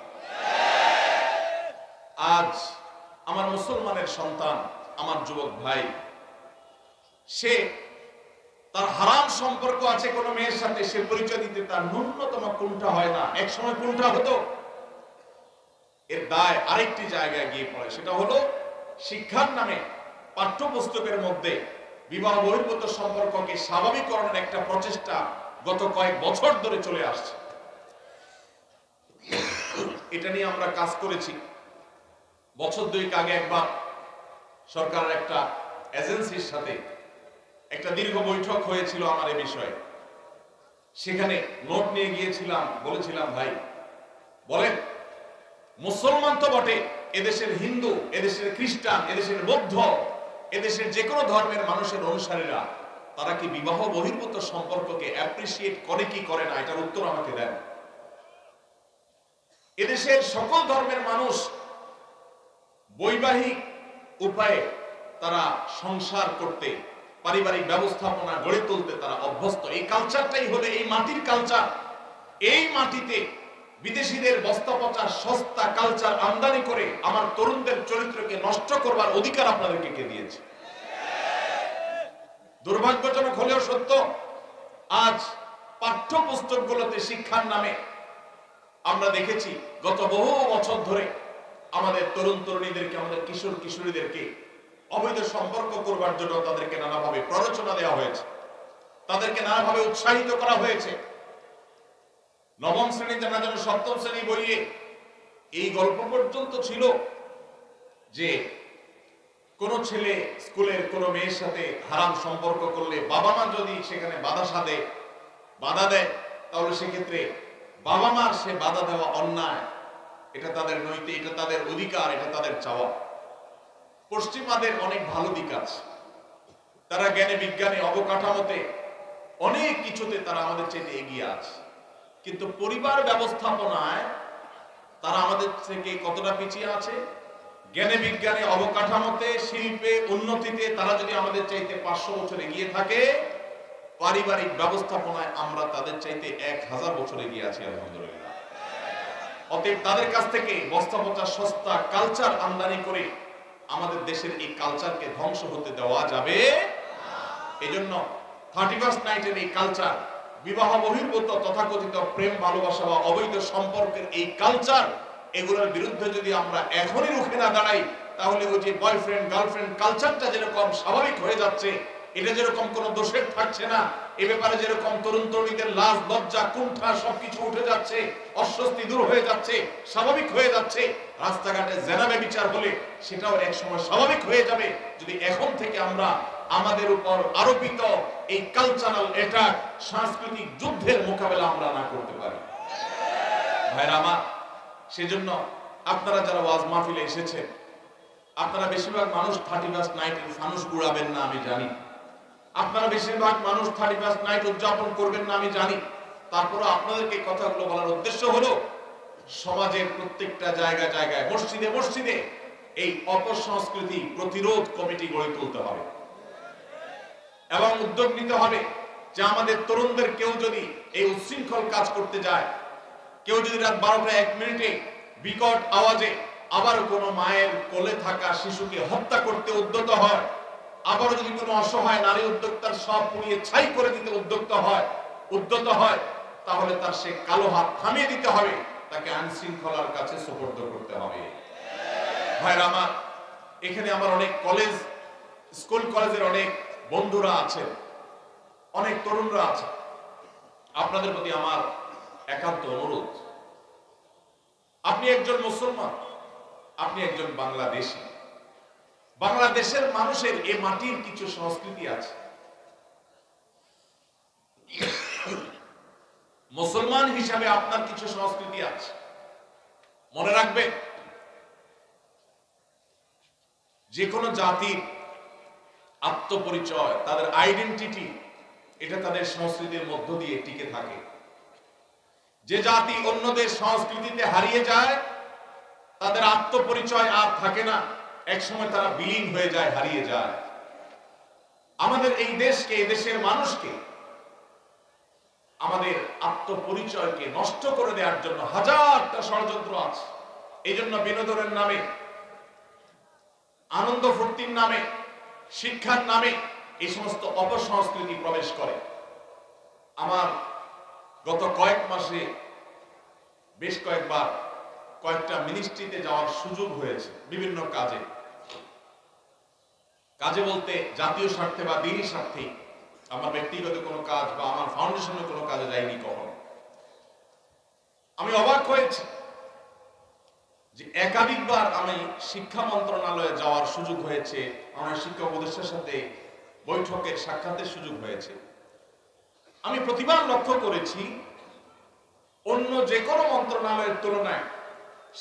আজ আমার মুসলমানের সন্তান, আমার যুবক ভাই, সে তার হারাম সম্পর্ক আছে কোন মেয়ের সাথে, সে পরিচয় দিতে তার ন্যূনতম কুণ্ঠা হয় না। এক সময় কুণ্ঠা হতো, এর দায় আরেকটি জায়গায় গিয়ে পড়ে, সেটা হলো শিক্ষার নামে পাঠ্যপুস্তকের মধ্যে বিবাহ বহির্ভূত সম্পর্ককে স্বাভাবিকরণের একটা প্রচেষ্টা গত কয়েক বছর ধরে চলে আসছে। এটা নিয়ে আমরা কাজ করেছি। বছর দুয়েক আগে একবার সরকারের একটা এজেন্সির সাথে একটা দীর্ঘ বৈঠক হয়েছিল আমার এই বিষয়ে। সেখানে নোট নিয়ে গিয়েছিলাম, বলেছিলাম, ভাই বলেন, মুসলমান তো বটে, এদেশের হিন্দু, এদেশের খ্রিস্টান, এদেশের বৌদ্ধ, এদেশের যে কোনো ধর্মের মানুষের অনুসারীরা তারা কি বিবাহ বহির্ভূত সম্পর্ককে অ্যাপ্রিসিয়েট করে কি করে না, এটার উত্তর আমাকে দেন। এদেশের সকল ধর্মের মানুষ বৈবাহিক উপায়ে তারা সংসার করতে, পারিবারিক ব্যবস্থাপনা গড়ে তুলতে তারা অভ্যস্ত। এই কালচারটাই হলো এই মাটির কালচার। এই মাটিতে বিদেশিদের বস্তা পচা সস্তা কালচার আমদানি করে আমার তরুণদের চরিত্রকে নষ্ট করবার অধিকার আপনাদেরকে কে দিয়েছে? দুর্ভাগ্যজনক হলেও সত্য, আজ পাঠ্যপুস্তকগুলোতে শিক্ষার নামে আমরা দেখেছি গত বহু বছর ধরে আমাদের তরুণ তরুণীদেরকে, আমাদের কিশোর কিশোরীদেরকে অবৈধ সম্পর্ক করবার জন্য তাদেরকে নানাভাবে প্ররোচনা দেওয়া হয়েছে, তাদেরকে নানাভাবে উৎসাহিত করা হয়েছে। নবম শ্রেণীতে না যেন সপ্তম শ্রেণী বইয়ে এই গল্প পর্যন্ত ছিল যে কোন ছেলে স্কুলের কোন মেয়ের সাথে হারাম সম্পর্ক করলে বাবা মা যদি সেখানে বাধা দেয়, তাহলে সেক্ষেত্রে বাবা মার সে বাধা দেওয়া অন্যায়, এটা তাদের নৈতিক, এটা তাদের অধিকার, এটা তাদের চাওয়া। পশ্চিমাদের অনেক ভালো দিক আছে, তারা জ্ঞানে বিজ্ঞানে অবকাঠামোতে অনেক কিছুতে তারা আমাদের চেয়ে এগিয়ে আছে, কিন্তু পরিবার ব্যবস্থাপনায় তারা আমাদের থেকে কতটা পিছিয়ে আছে? জ্ঞানে বিজ্ঞানে অবকাঠামোতে, শিল্পে, উন্নতিতে তারা যদি আমাদের চাইতে 500 বছর এগিয়ে থাকে, পারিবারিক ব্যবস্থাপনায় আমরা তাদের চাইতে 1000 বছর এগিয়ে আছি আলহামদুলিল্লাহ। অতএব তাদের কাছ থেকে বস্তা পচা সস্তা কালচার আমদানি করে আমাদের দেশের এই কালচারকে ধ্বংস হতে দেওয়া যাবে। এজন্য 31st নাইটের এই কালচার, বিবাহ বহির্ভূত তথাকথিত প্রেম ভালোবাসা বা অবৈধ সম্পর্কের এই কালচার, এগুলোর বিরুদ্ধে যদি আমরা এখনই রুখে না দাঁড়াই, তাহলে ওই যে বয়ফ্রেন্ড গার্লফ্রেন্ড কালচারটা যেরকম স্বাভাবিক হয়ে যাচ্ছে, এটা যেরকম কোনো দোষের থাকছে না, এ ব্যাপারে যেরকম তরুণ তরুণীদের লাজ লজ্জা কুণ্ঠা সবকিছু উঠে যাচ্ছে, অস্বস্তি দূর হয়ে যাচ্ছে, স্বাভাবিক হয়ে যাচ্ছে, রাস্তাঘাটে জেনাবে বিচার হলে সেটাও এক সময় স্বাভাবিক হয়ে যাবে, যদি এখন থেকে আমরা আমাদের উপর আরোপিত এই কালচারাল অ্যাটাক, সাংস্কৃতিক যুদ্ধের মোকাবেলা আমরা না করতে পারি। ভাইরা আমার, সেজন্য আপনারা যারা ওয়াজ মাহফিলে এসেছেন, আপনারা বেশিরভাগ মানুষ 31st নাইটের ফানুস উড়াবেন না আমি জানি, আপনারা বেশিরভাগ মানুষ 31st নাইট উদযাপন করবেন না আমি জানি, তারপরে আপনাদেরকে কথাগুলো বলার উদ্দেশ্য হলো সমাজের প্রত্যেকটা জায়গায় জায়গায়, মসজিদে মসজিদে এই অপসংস্কৃতি প্রতিরোধ কমিটি গড়ে তুলতে হবে এবং উদ্যোগ নিতে হবে যে আমাদের তরুণদের কেউ যদি এই উচ্ছৃঙ্খল কাজ করতে যায়, কেউ যদি রাত 12টা 1 মিনিটে বিকট আওয়াজে আবার কোনো মায়ের কোলে থাকা শিশুকে হত্যা করতে উদ্যত হয়, আবার যদি কোনো অসহায় নারী উদ্যোক্তার সব পুড়িয়ে ছাই করে দিতে উদ্যত হয়, তাহলে তার সে কালো হাত থামিয়ে দিতে হবে, তাকে আইন শৃঙ্খলার কাছে সুপর্দ করতে হবে। ভাইরা আমার, এখানে আমার অনেক স্কুল কলেজের অনেক বন্ধুরা আছেন, অনেক তরুণরা আছে, আপনাদের প্রতি আমার একান্ত অনুরোধ, আপনি একজন মুসলমান, আপনি একজন বাংলাদেশী, বাংলাদেশের মানুষের এই মাটির কিছু সংস্কৃতি আছে, মুসলমান হিসাবে আপনার কিছু সংস্কৃতি আছে। মনে রাখবেন, যে কোনো জাতির আত্মপরিচয়, তাদের আইডেন্টিটি, এটা তাদের সংস্কৃতির মধ্য দিয়ে টিকে থাকে। যে জাতি অন্যদের সংস্কৃতিতে হারিয়ে যায়, তাদের আত্মপরিচয় আর থাকে না, একসময় তারা বিলীন হয়ে যায়, হারিয়ে যায়। আমাদের এই দেশকে, এই দেশের মানুষকে, আমাদের আত্মপরিচয়কে নষ্ট করে দেওয়ার জন্য হাজারটা ষড়যন্ত্র আছে। এই জন্য বিনোদনের নামে, আনন্দ ফুর্তির নামে, শিক্ষার নামে এই সমস্ত অপসংস্কৃতি প্রবেশ করে। আমার গত কয়েক মাসে বেশ কয়েকবার কয়েকটা মিনিস্ট্রিতে যাওয়ার সুযোগ হয়েছে, বিভিন্ন কাজে বলতে জাতীয় স্বার্থে বা দিনই স্বার্থে, আমার ব্যক্তিগত কোনো কাজ বা আমার ফাউন্ডেশনের কোনো কাজে যাইনি কখনো। আমি অবাক হয়েছি যে একাধিকবার আমি শিক্ষা মন্ত্রণালয়ে যাওয়ার সুযোগ হয়েছে, আমার শিক্ষা উপদেষ্টার সাথে বৈঠকের সাক্ষাতের সুযোগ হয়েছে। আমি প্রতিবার লক্ষ্য করেছি অন্য যে কোনো মন্ত্রণালয়ের তুলনায়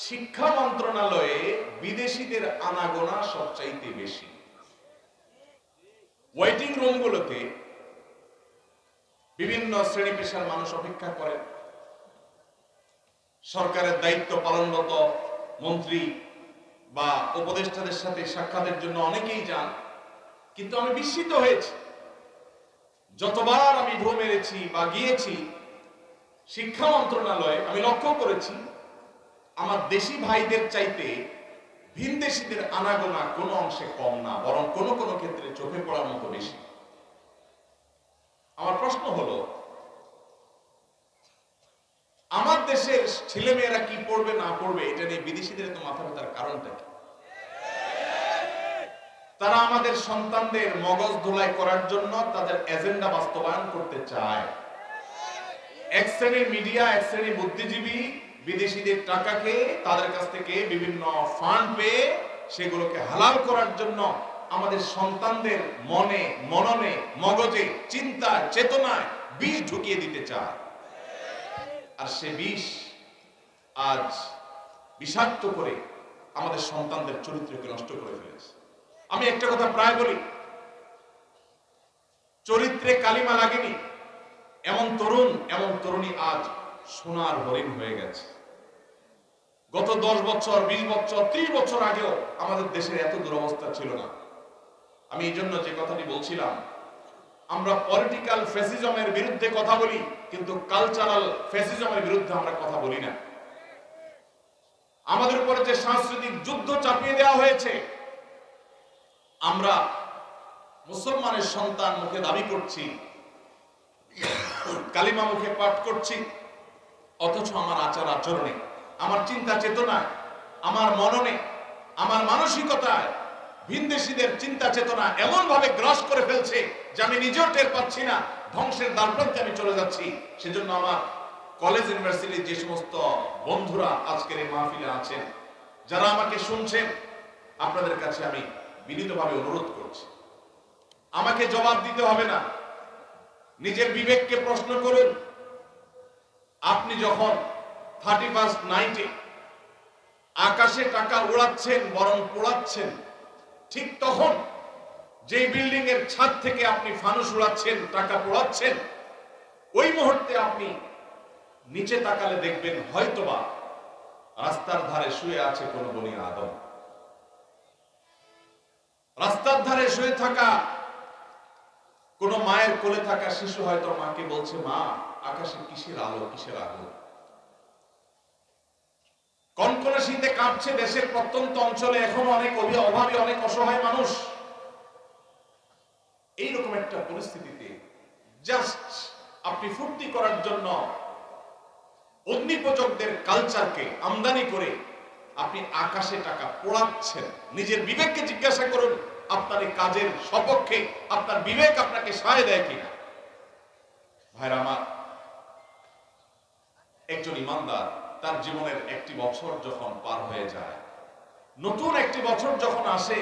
শিক্ষা মন্ত্রণালয়ে বিদেশিদের আনাগোনা সবচাইতে বেশি। ওয়েটিং রুমগুলোতে বিভিন্ন শ্রেণী পেশার মানুষ অপেক্ষা করেন, সরকারের দায়িত্ব পালনরত মন্ত্রী বা উপদেষ্টাদের সাথে সাক্ষাতের জন্য অনেকেই যান, কিন্তু আমি বিস্মিত হয়েছি। যতবার আমি ঢো মেরেছি বা গিয়েছি শিক্ষা মন্ত্রণালয়ে, আমি লক্ষ্য করেছি আমার দেশি ভাইদের চাইতে ভিনদেশীদের আনাগোনা কোনো অংশে কম না, বরং কোনো কোনো ক্ষেত্রে চোখে পড়ার মতো বেশি। আমার প্রশ্ন হলো, দেশের ছেলেমেয়েরা কি পড়বে না পড়বে এটা নিয়ে বিদেশিদের তো মাথা ব্যথার কারণটা কি? তারা আমাদের সন্তানদের মগজ ধোলাই করার জন্য তাদের এজেন্ডা বাস্তবায়ন করতে চায়। এক শ্রেণীর মিডিয়া, এক শ্রেণীর বুদ্ধিজীবী বিদেশিদের টাকা খেয়ে তাদের কাছ থেকে বিভিন্ন ফান্ড পেয়ে সেগুলোকে হালাল করার জন্য আমাদের সন্তানদের মনে, মননে, মগজে, চিন্তায়, চেতনায় বিষ ঢুকিয়ে দিতে চায়। আর সে বিষ আজ বিষাক্ত করে আমাদের সন্তানদের চরিত্রকে নষ্ট করে ফেলেছে। আমি একটা কথা প্রায় বলি, চরিত্রে কালিমা লাগেনি এমন তরুণ, এমন তরুণী আজ সোনার হরিণ হয়ে গেছে। গত 10 বছর, 20 বছর, 30 বছর আগেও আমাদের দেশের এত দুরবস্থা ছিল না। আমি এই জন্য যে কথাটি বলছিলাম, আমরা পলিটিক্যাল ফ্যাসিজমের বিরুদ্ধে কথা বলি, কিন্তু কালচারাল ফ্যাসিজমের বিরুদ্ধে আমরা কথা বলি না। আমাদের উপরে যে সাংস্কৃতিক যুদ্ধ চাপিয়ে দেওয়া হয়েছে, আমরা মুসলমানের সন্তান মুখে দাবি করছি, কালিমা মুখে পাঠ করছি, অথচ আমার আচার আচরণে, আমার চিন্তা চেতনায়, আমার মননে, আমার মানসিকতায় ভিনদেশীদের চিন্তা চেতনা এমন ভাবে গ্রাস করে ফেলছে যে আমি নিজেও টের পাচ্ছি না, ধ্বংসের দ্বারপ্রান্তে আমি চলে যাচ্ছি। সেজন্য আমার কলেজ ইউনিভার্সিটির যে সমস্ত বন্ধুরা আজকের এই মাহফিলে আছেন, যারা আমাকে শুনছেন, আপনাদের কাছে আমি বিনীতভাবে অনুরোধ করছি, আমাকে জবাব দিতে হবে না, নিজের বিবেককে প্রশ্ন করুন। আপনি যখন 31st নাইটে আকাশে টাকা উড়াচ্ছেন, বরং পোড়াচ্ছেন, ঠিক তখন যে বিল্ডিং এর ছাদ থেকে আপনি ফানুস উড়াচ্ছেন, টাকা পোড়াচ্ছেন, ওই মুহূর্তে আপনি নিচে তাকালে দেখবেন হয়তোবা রাস্তার ধারে শুয়ে আছে কোন বনি আদম। রাস্তার ধারে শুয়ে থাকা কোন মায়ের কোলে থাকা শিশু হয়তো মাকে বলছে, মা আকাশে কিসের আলো, কিসের আলো। কনকনে শীতে কাঁপছে দেশের প্রত্যন্ত অঞ্চলে এখনো অনেক অভাবী, অনেক অসহায় মানুষ। এইরকম একটা পরিস্থিতিতে জাস্ট আপনি ফুর্তি করার জন্য অগ্নিপূজকদের কালচারকে আমদানি করে আপনি আকাশে টাকা পোড়াচ্ছেন। নিজের বিবেককে জিজ্ঞাসা করুন, আপনার এই কাজের সপক্ষে আপনার বিবেক আপনাকে সায় দেয় কিনা। ভাইরা আমার, একজন ইমানদার তার জীবনের একটি বছর যখন পার হয়ে যায়, নতুন একটি বছর যখন আসে,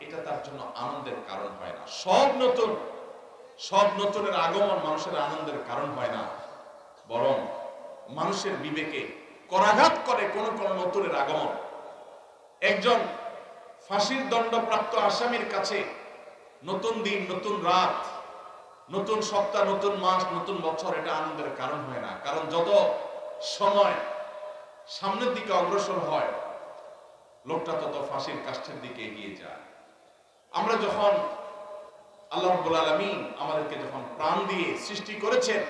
এটা তার জন্য আনন্দের কারণ হয় না। সব নতুনের আগমন মানুষের আনন্দের কারণ হয় না, বরং মানুষের বিবেকে করাঘাত করে কোন কোন নতুনের আগমন। একজন ফাঁসির দণ্ডপ্রাপ্ত আসামির কাছে নতুন দিন, নতুন রাত, নতুন সপ্তাহ, নতুন মাস, নতুন বছর এটা আনন্দের কারণ হয় না। কারণ যত সময় সামনের দিকে অগ্রসর হয়, লোকটা তত ফাঁসির কাষ্ঠের দিকে এগিয়ে যায়। আমরা যখন আল্লাহ রাব্বুল আলামিন আমাদেরকে যখন প্রাণ দিয়ে সৃষ্টি করেছেন,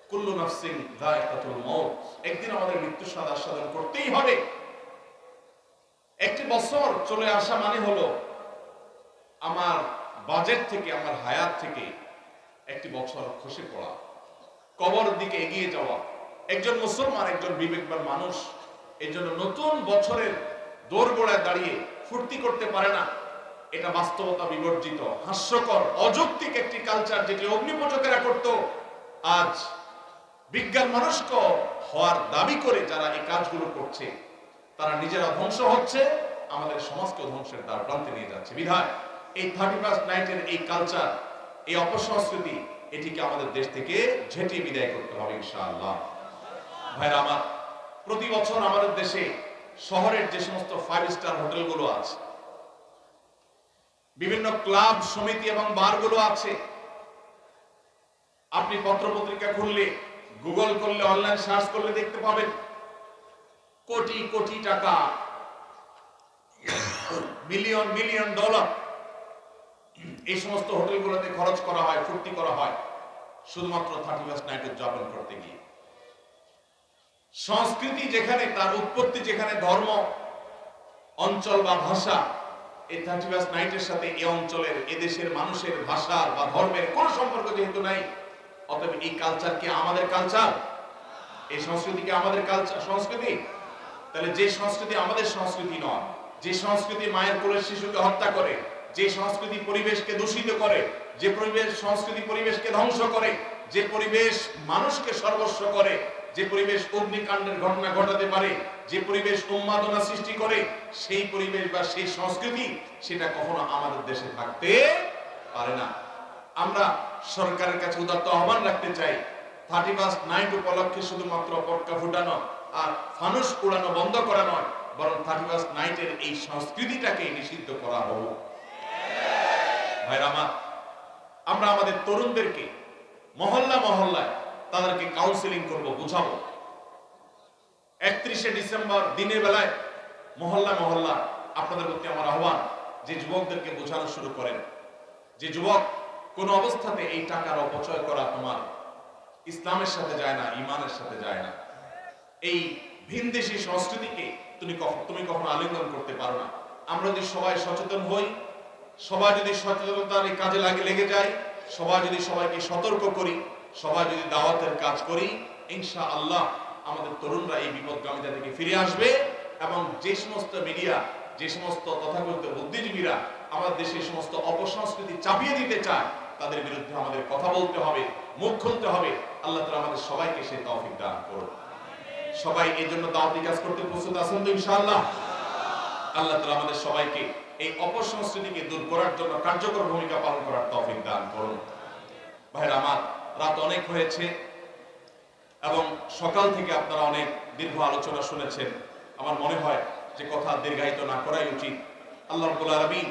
কুল্লু নাফসিন যায়কাতুল মউত, একদিন আমাদের মৃত্যু স্বাদ আস্বাদন করতেই হবে। একটি বছর চলে আসা মানে হলো আমার বাজেট থেকে, আমার হায়াত থেকে একটি বছর খসে পড়া, কবর দিকে এগিয়ে যাওয়া। একজন মুসলমান, একজন বিবেকবান মানুষ এই জন্য নতুন বছরের দোরগোড়ায় দাঁড়িয়ে ফুর্তি করতে পারে না। এটা বাস্তবতা বিবর্জিত, হাস্যকর, অযৌক্তিক একটি কালচার, যেটি অগ্নিপূজকেরা করত। আজ বিজ্ঞান মনস্ক হওয়ার দাবি করে যারা এই কাজগুলো করছে, তারা নিজেরা ধ্বংস হচ্ছে, আমাদের সমাজকে ধ্বংসের দ্বার প্রান্তে নিয়ে যাচ্ছে। বিধায় এই 31st নাইটের এই কালচার, এই অপসংস্কৃতি, এটিকে আমাদের দেশ থেকে ঝেঁটিয়ে বিদায় করতে হবে ইনশাআল্লাহ। ভাইরা আমার, প্রতি বছর আমাদের দেশে শহরের যে সমস্ত 5 স্টার হোটেলগুলো আছে, বিভিন্ন ক্লাব, সমিতি এবং বারগুলো আছে, আপনি পত্রপত্রিকা খুললে, গুগল করলে, অনলাইন সার্চ করলে দেখতে পাবেন কোটি কোটি টাকা, মিলিয়ন মিলিয়ন ডলার এই সমস্ত হোটেলগুলোতে খরচ করা হয়, ফুর্তি করা হয় শুধুমাত্র 31st নাইট উদযাপন করতে গিয়ে। সংস্কৃতি যেখানে, তার উৎপত্তি যেখানে, ধর্ম, অঞ্চল বা ভাষা, এই 31st নাইটের সাথে এই অঞ্চলের, এদেশের মানুষের ভাষা বা ধর্মের কোনো সম্পর্ক যেহেতু নাই, অতএব এই কালচার কি আমাদের কালচার? এই সংস্কৃতি কি আমাদের কালচার সংস্কৃতি? তাহলে যে সংস্কৃতি আমাদের সংস্কৃতি নয়, যে সংস্কৃতি মায়ের কোলের শিশুকে হত্যা করে, যে সংস্কৃতি পরিবেশকে দূষিত করে, যে সংস্কৃতি পরিবেশকে ধ্বংস করে, যে পরিবেশ মানুষকে সর্বস্ব করে, যে পরিবেশ অগ্নিকাণ্ডের ঘটনা ঘটাতে পারে, যে পরিবেশ উন্মাদনা সৃষ্টি করে, সেই পরিবেশ বা সেই সংস্কৃতি সেটা কখনো আমাদের দেশে থাকতে পারে না। আমরা সরকারের কাছে উদাত্ত আহ্বান রাখতে চাই, 31st নাইট উপলক্ষে শুধুমাত্র পটকা ফুটানো আর ফানুস উড়ানো বন্ধ করা নয়, বরং 31st নাইটের এই সংস্কৃতিটাকে নিষিদ্ধ করা হোক। ভাইরা আমার, আমরা আমাদের তরুণদেরকে মহল্লা মহল্লায় তাদেরকে কাউন্সিলিং করব, বুঝাবো। 31শে ডিসেম্বর দিনের বেলায় মহল্লা মহল্লা আপনাদের প্রতি আমার আহ্বান, যে যুবকদেরকে বোঝানো শুরু করেন যে যুবক, কোন অবস্থাতে এই টাকার অপচয় করা তোমার ইসলামের সাথে যায় না, ইমানের সাথে যায় না। এই ভিনদেশী সংস্কৃতিকে তুমি কখনো আলিঙ্গন করতে পারো না। আমরা যদি সবাই সচেতন হই, সবাই যদি সচেতনতার এই কাজে লেগে যায়, সবাই যদি সবাইকে সতর্ক করি, সবাই যদি দাওয়াতের কাজ করি, ইনশাআল্লাহ আমাদের তরুণরা এই বিপদগামিতা থেকে ফিরে আসবে। এবং যে সমস্ত মিডিয়া, যে সমস্ত তথাকথিত বুদ্ধিজীবীরা আমাদের দেশে সমস্ত অপসংস্কৃতি চাপিয়ে দিতে চায়, তাদের বিরুদ্ধে আমাদের কথা বলতে হবে, মুখ খুলতে হবে। আল্লাহ তাআলা আমাদের সবাইকে সেই তৌফিক দান করুন। সবাই এই জন্য দাওয়াতি কাজ করতে প্রস্তুত আছেন তো ইনশাআল্লাহ? আল্লাহ তাআলা আমাদের সবাইকে এই অপসংস্কৃতিকে দূর করার জন্য কার্যকর ভূমিকা পালন করার তৌফিক দান করুন। ভাইরা আমার, রাত অনেক হয়েছে এবং সকাল থেকে আপনারা অনেক দীর্ঘ আলোচনা শুনেছেন। আমার মনে হয় যে কথা দীর্ঘায়িত না করাই উচিত। আল্লাহ রাব্বুল আলামিন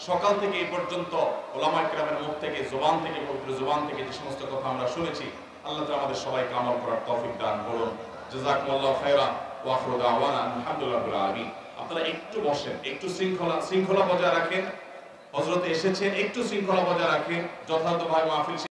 সকাল থেকে এই পর্যন্ত উলামায়ে কেরামের মুখ থেকে, জবান থেকে, পবিত্র জবান থেকে যে সমস্ত কথা আমরা শুনেছি, আল্লাহ তাআলা আমাদের সবাইকে আমল করার তৌফিক দান করুন। জাযাকুমুল্লাহু খায়রা ওয়া আখিরু দাওয়ানা আলহামদুলিল্লাহি রাব্বিল আলামিন। আপনারা একটু বসেন, একটু শৃঙ্খলা বজায় রাখেন। হযরত এসেছেন, একটু শৃঙ্খলা বজায় রাখেন, যথাযথভাবে মাহফিল